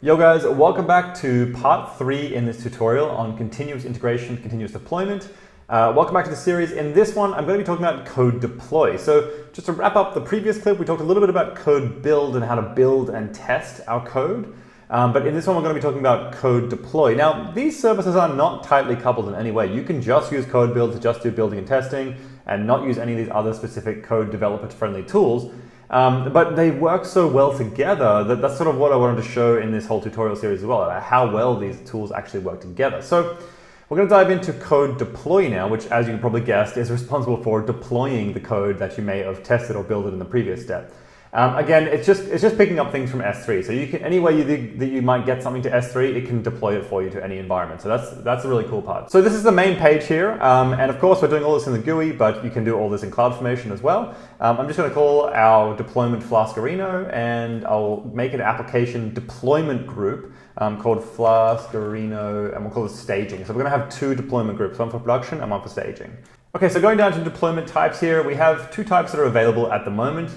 Yo guys, welcome back to part 3 in this tutorial on continuous integration, continuous deployment. Welcome back to the series. In this one, I'm going to be talking about code deploy. So just to wrap up the previous clip, we talked a little bit about code build and how to build and test our code. But in this one, we're going to be talking about code deploy. Now, these services are not tightly coupled in any way. You can just use code build to just do building and testing and not use any of these other specific code developer-friendly tools. But they work so well together that that's sort of what I wanted to show in this whole tutorial series as well, about how well these tools actually work together. So we're going to dive into code deploy now, which, as you probably guessed, is responsible for deploying the code that you may have tested or built it in the previous step. Again, it's just picking up things from S3. So you can, any way that you might get something to S3, it can deploy it for you to any environment. So that's a really cool part. So this is the main page here. And of course, we're doing all this in the GUI, but you can do all this in CloudFormation as well. I'm just going to call our deployment Flaskerino, and I'll make an application deployment group called Flaskerino, and we'll call it staging. So we're going to have 2 deployment groups, one for production and one for staging. Okay, so going down to deployment types here, we have 2 types that are available at the moment.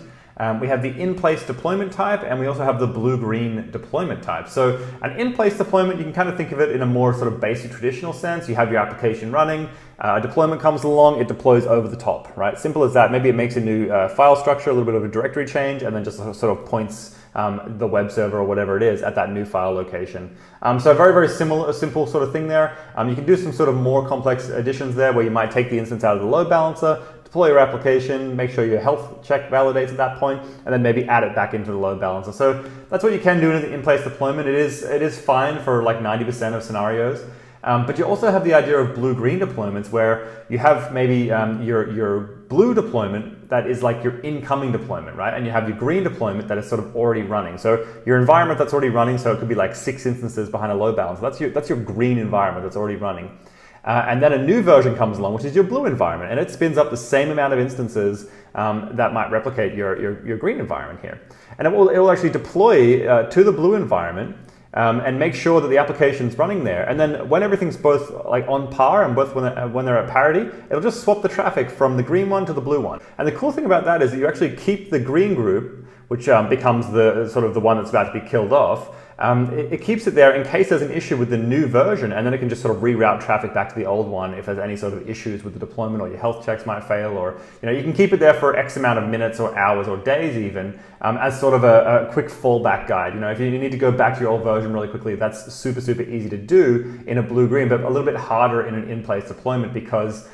We have the in-place deployment type, and we also have the blue-green deployment type. So an in-place deployment, you can kind of think of it in a more sort of basic traditional sense. You have your application running, a deployment comes along, it deploys over the top, right? Simple as that. Maybe it makes a new file structure, a little bit of a directory change, and then just sort of points the web server or whatever it is at that new file location. So a very simple sort of thing there. You can do some sort of more complex additions there, where you might take the instance out of the load balancer, deploy your application, make sure your health check validates at that point, and then maybe add it back into the load balancer. So that's what you can do in the in-place deployment. It is fine for like 90% of scenarios. But you also have the idea of blue-green deployments, where you have maybe your blue deployment that is like your incoming deployment, right? And you have your green deployment that is sort of already running. So your environment that's already running, so it could be like 6 instances behind a load balancer. That's your green environment that's already running. And then a new version comes along, which is your blue environment, and it spins up the same amount of instances that might replicate your green environment here. And it will actually deploy to the blue environment and make sure that the application's running there. And then when everything's both like on par and both when they're at parity, it'll just swap the traffic from the green one to the blue one. And the cool thing about that is that you actually keep the green group, which becomes the sort of the one that's about to be killed off. It keeps it there in case there's an issue with the new version, and then it can just sort of reroute traffic back to the old one if there's any sort of issues with the deployment, or your health checks might fail, or you can keep it there for X amount of minutes or hours or days even, as sort of a quick fallback guide. If you need to go back to your old version really quickly, that's super easy to do in a blue-green, but a little bit harder in an in-place deployment because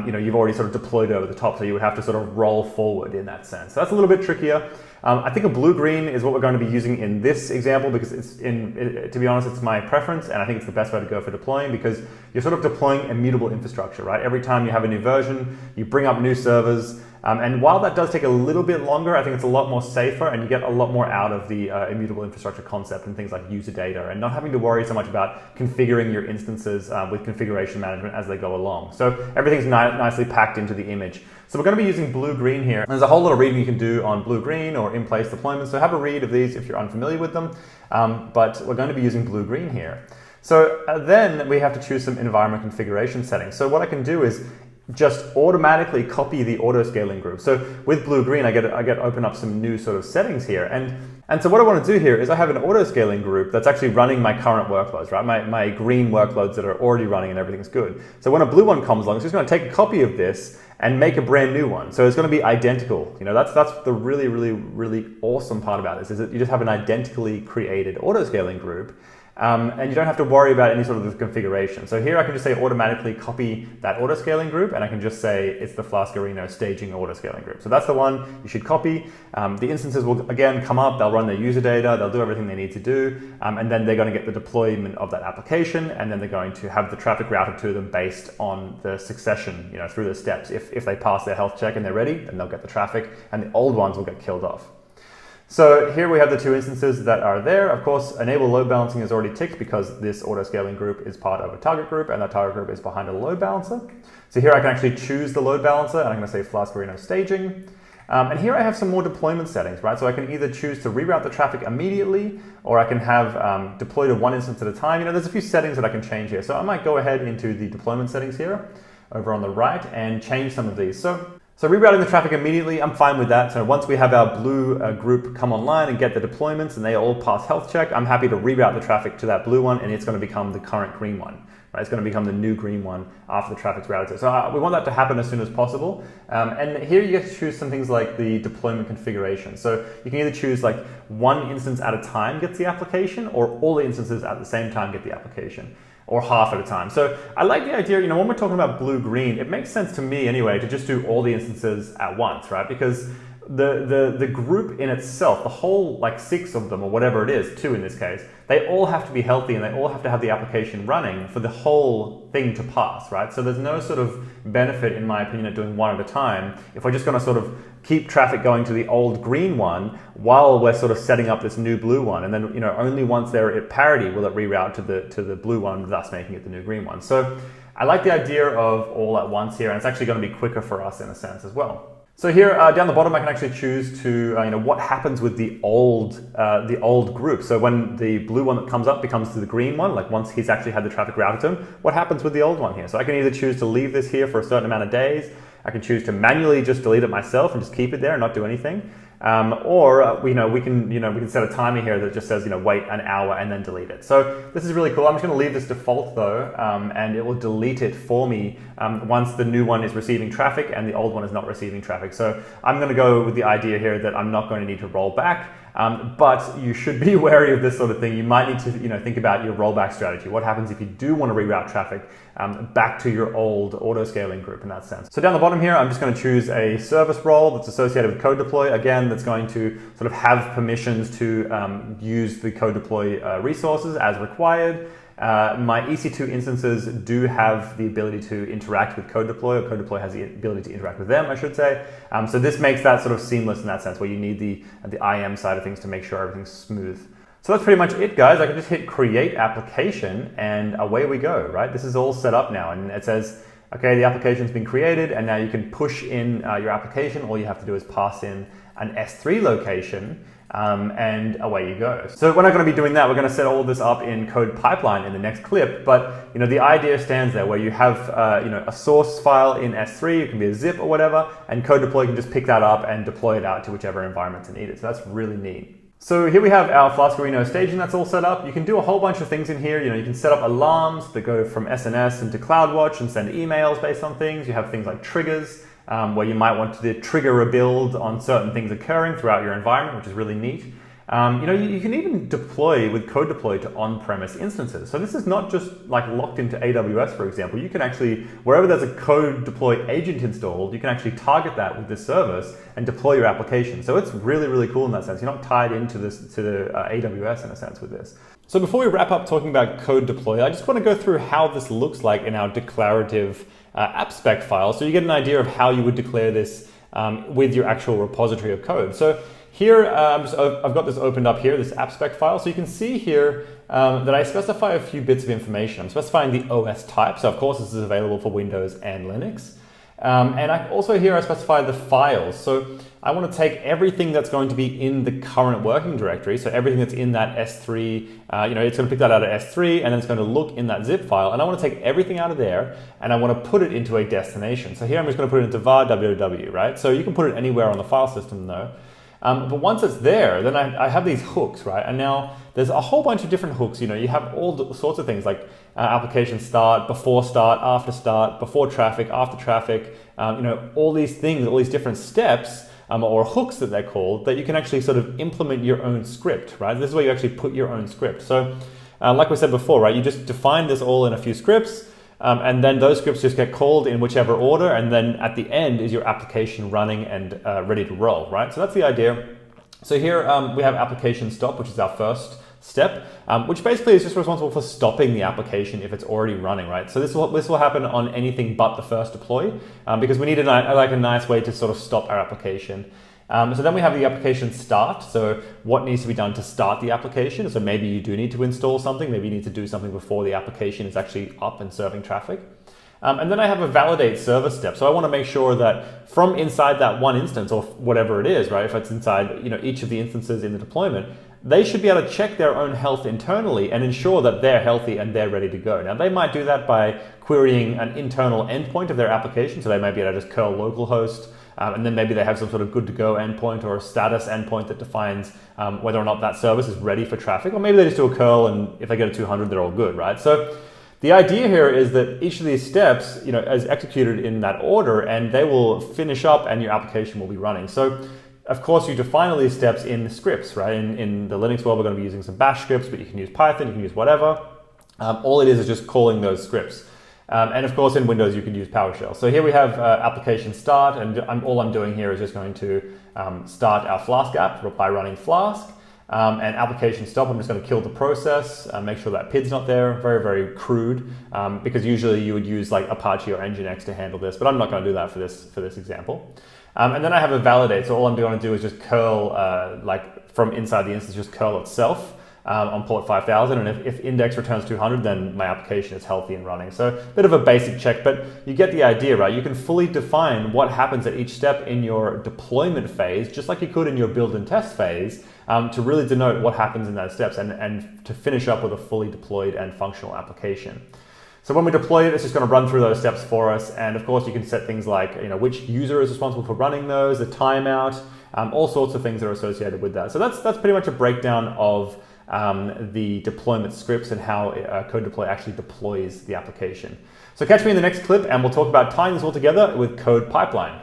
you've already sort of deployed over the top, so you would have to sort of roll forward in that sense. So that's a little bit trickier. I think a blue-green is what we're going to be using in this example because to be honest, it's my preference, and I think it's the best way to go for deploying because you're sort of deploying immutable infrastructure, right? Every time you have a new version, you bring up new servers, and while that does take a little bit longer, I think it's a lot more safer, and you get a lot more out of the immutable infrastructure concept and things like user data, and not having to worry so much about configuring your instances with configuration management as they go along. So everything's nicely packed into the image. So we're going to be using blue-green here. There's a whole lot of reading you can do on blue-green or in-place deployments, so have a read of these if you're unfamiliar with them, but we're going to be using blue-green here. So then we have to choose some environment configuration settings. So what I can do is just automatically copy the auto-scaling group. So with blue-green, I get to open up some new sort of settings here. And so what I want to do here is I have an auto-scaling group that's actually running my current workloads, right? My green workloads that are already running and everything's good. So when a blue one comes along, it's just going to take a copy of this and make a brand new one. So it's going to be identical. That's the really awesome part about this, is that you just have an identically created auto-scaling group. And you don't have to worry about any sort of configuration. So here I can just say automatically copy that auto-scaling group, and I can just say it's the Flaskerino staging auto-scaling group. So that's the one you should copy. The instances will again come up, they'll run their user data, they'll do everything they need to do, and then they're going to get the deployment of that application, and then they're going to have the traffic routed to them based on the succession, through the steps. If they pass their health check and they're ready, then they'll get the traffic, and the old ones will get killed off. So here we have the 2 instances that are there. Of course, enable load balancing is already ticked because this auto-scaling group is part of a target group, and that target group is behind a load balancer. So here I can actually choose the load balancer, and I'm going to say Flaskerino staging. And here I have some more deployment settings, right? So I can either choose to reroute the traffic immediately, or I can have deploy to 1 instance at a time. There's a few settings that I can change here. So I might go ahead into the deployment settings here over on the right and change some of these. So So rerouting the traffic immediately, I'm fine with that. So once we have our blue group come online and get the deployments and they all pass health check, I'm happy to reroute the traffic to that blue one, and it's going to become the current green one. Right? It's going to become the new green one after the traffic's routed. So we want that to happen as soon as possible. And here you get to choose some things like the deployment configuration. So you can either choose like one instance at a time gets the application, or all the instances at the same time get the application, or half at a time. So I like the idea, when we're talking about blue-green, it makes sense to me anyway to just do all the instances at once, right? Because the group in itself, the whole like 6 of them or whatever it is, 2 in this case, they all have to be healthy and they all have to have the application running for the whole thing to pass, right? So there's no sort of benefit, in my opinion, at doing one at a time if we're just going to sort of keep traffic going to the old green one while we're sort of setting up this new blue one, and then only once they're at parity will it reroute to the blue one, thus making it the new green one. So I like the idea of all at once here, and it's actually going to be quicker for us in a sense as well. So here down the bottom, I can actually choose to what happens with the old group. So when the blue one that comes up becomes the green one, like once he's actually had the traffic routed to him, what happens with the old one here? So I can either choose to leave this here for a certain amount of days. I can choose to manually just delete it myself and just keep it there and not do anything. Or we can set a timer here that just says wait an hour and then delete it. So this is really cool. I'm just going to leave this default though, and it will delete it for me once the new one is receiving traffic and the old one is not receiving traffic. So I'm going to go with the idea here that I'm not going to need to roll back. But you should be wary of this sort of thing. You might need to think about your rollback strategy. What happens if you do want to reroute traffic back to your old auto-scaling group in that sense? So down the bottom here, I'm just going to choose a service role that's associated with CodeDeploy. Again, that's going to sort of have permissions to use the CodeDeploy resources as required. My EC2 instances do have the ability to interact with CodeDeploy, or CodeDeploy has the ability to interact with them, I should say. So this makes that sort of seamless in that sense, where you need the IAM side of things to make sure everything's smooth. So that's pretty much it, guys. I can just hit create application and away we go, right? This is all set up now, and it says, okay, the application's been created, and now you can push in your application. All you have to do is pass in an S3 location, and away you go. So we're not going to be doing that. We're going to set all of this up in code pipeline in the next clip, but the idea stands there, where you have a source file in S3, it can be a zip or whatever, and CodeDeploy can just pick that up and deploy it out to whichever environments are needed. So that's really neat. So here we have our Flaskerino staging that's all set up. You can do a whole bunch of things in here. You can set up alarms that go from SNS into CloudWatch and send emails based on things. You have things like triggers, where you might want to trigger a build on certain things occurring throughout your environment, which is really neat. You can even deploy with CodeDeploy to on-premise instances. So this is not just like locked into AWS, for example. You can actually, wherever there's a CodeDeploy agent installed, you can actually target that with this service and deploy your application. So it's really, really cool in that sense. You're not tied into the AWS in a sense with this. So before we wrap up talking about CodeDeploy, I just want to go through how this looks like in our declarative app spec file, so you get an idea of how you would declare this with your actual repository of code. So here, I've got this opened up here, this app spec file. So you can see here that I specify a few bits of information. I'm specifying the OS type. So of course, this is available for Windows and Linux. And I specify the files. So I want to take everything that's going to be in the current working directory. So everything that's in that S3, it's going to pick that out of S3, and then it's going to look in that zip file. And I want to take everything out of there, and I want to put it into a destination. So here I'm just going to put it into var www, right? So you can put it anywhere on the file system though. But once it's there, then I have these hooks, right? And now there's a whole bunch of different hooks. You have all sorts of things like application start, before start, after start, before traffic, after traffic, all these things, all these different steps or hooks that they're called, that you can actually sort of implement your own script, right? This is where you actually put your own script. So like we said before, right, you just define this all in a few scripts. And then those scripts just get called in whichever order, and then at the end is your application running and ready to roll, right? So that's the idea. So here we have application stop, which is our first step, which basically is just responsible for stopping the application if it's already running, right? So this will happen on anything but the first deploy, because we need a nice way to sort of stop our application. So then we have the application start. So what needs to be done to start the application? So maybe you do need to install something. Maybe you need to do something before the application is actually up and serving traffic. And then I have a validate server step. So I want to make sure that from inside that one instance, or whatever it is, right? If it's inside each of the instances in the deployment, they should be able to check their own health internally and ensure that they're healthy and they're ready to go. Now they might do that by querying an internal endpoint of their application. So they might be able to just curl localhost and then maybe they have some sort of good to go endpoint or a status endpoint that defines whether or not that service is ready for traffic, or maybe they just do a curl and if they get a 200, they're all good, right? So the idea here is that each of these steps, is executed in that order, and they will finish up and your application will be running. So of course, you define all these steps in scripts, right? In the Linux world, we're going to be using some bash scripts, but you can use Python, you can use whatever. All it is just calling those scripts. And of course, in Windows, you can use PowerShell. So here we have application start, and all I'm doing here is just going to start our Flask app by running Flask. And application stop, I'm just going to kill the process, make sure that PID's not there. Very, very crude, because usually you would use like Apache or Nginx to handle this, but I'm not going to do that for this example. And then I have a validate, so all I'm going to do is just curl, from inside the instance, just curl itself on port 5000, and if index returns 200, then my application is healthy and running. So a bit of a basic check, but you get the idea, right? You can fully define what happens at each step in your deployment phase, just like you could in your build and test phase, to really denote what happens in those steps and to finish up with a fully deployed and functional application. So when we deploy it, it's just going to run through those steps for us. And of course, you can set things like, which user is responsible for running those, the timeout, all sorts of things that are associated with that. So that's pretty much a breakdown of the deployment scripts and how CodeDeploy actually deploys the application. So catch me in the next clip, and we'll talk about tying this all together with Code Pipeline.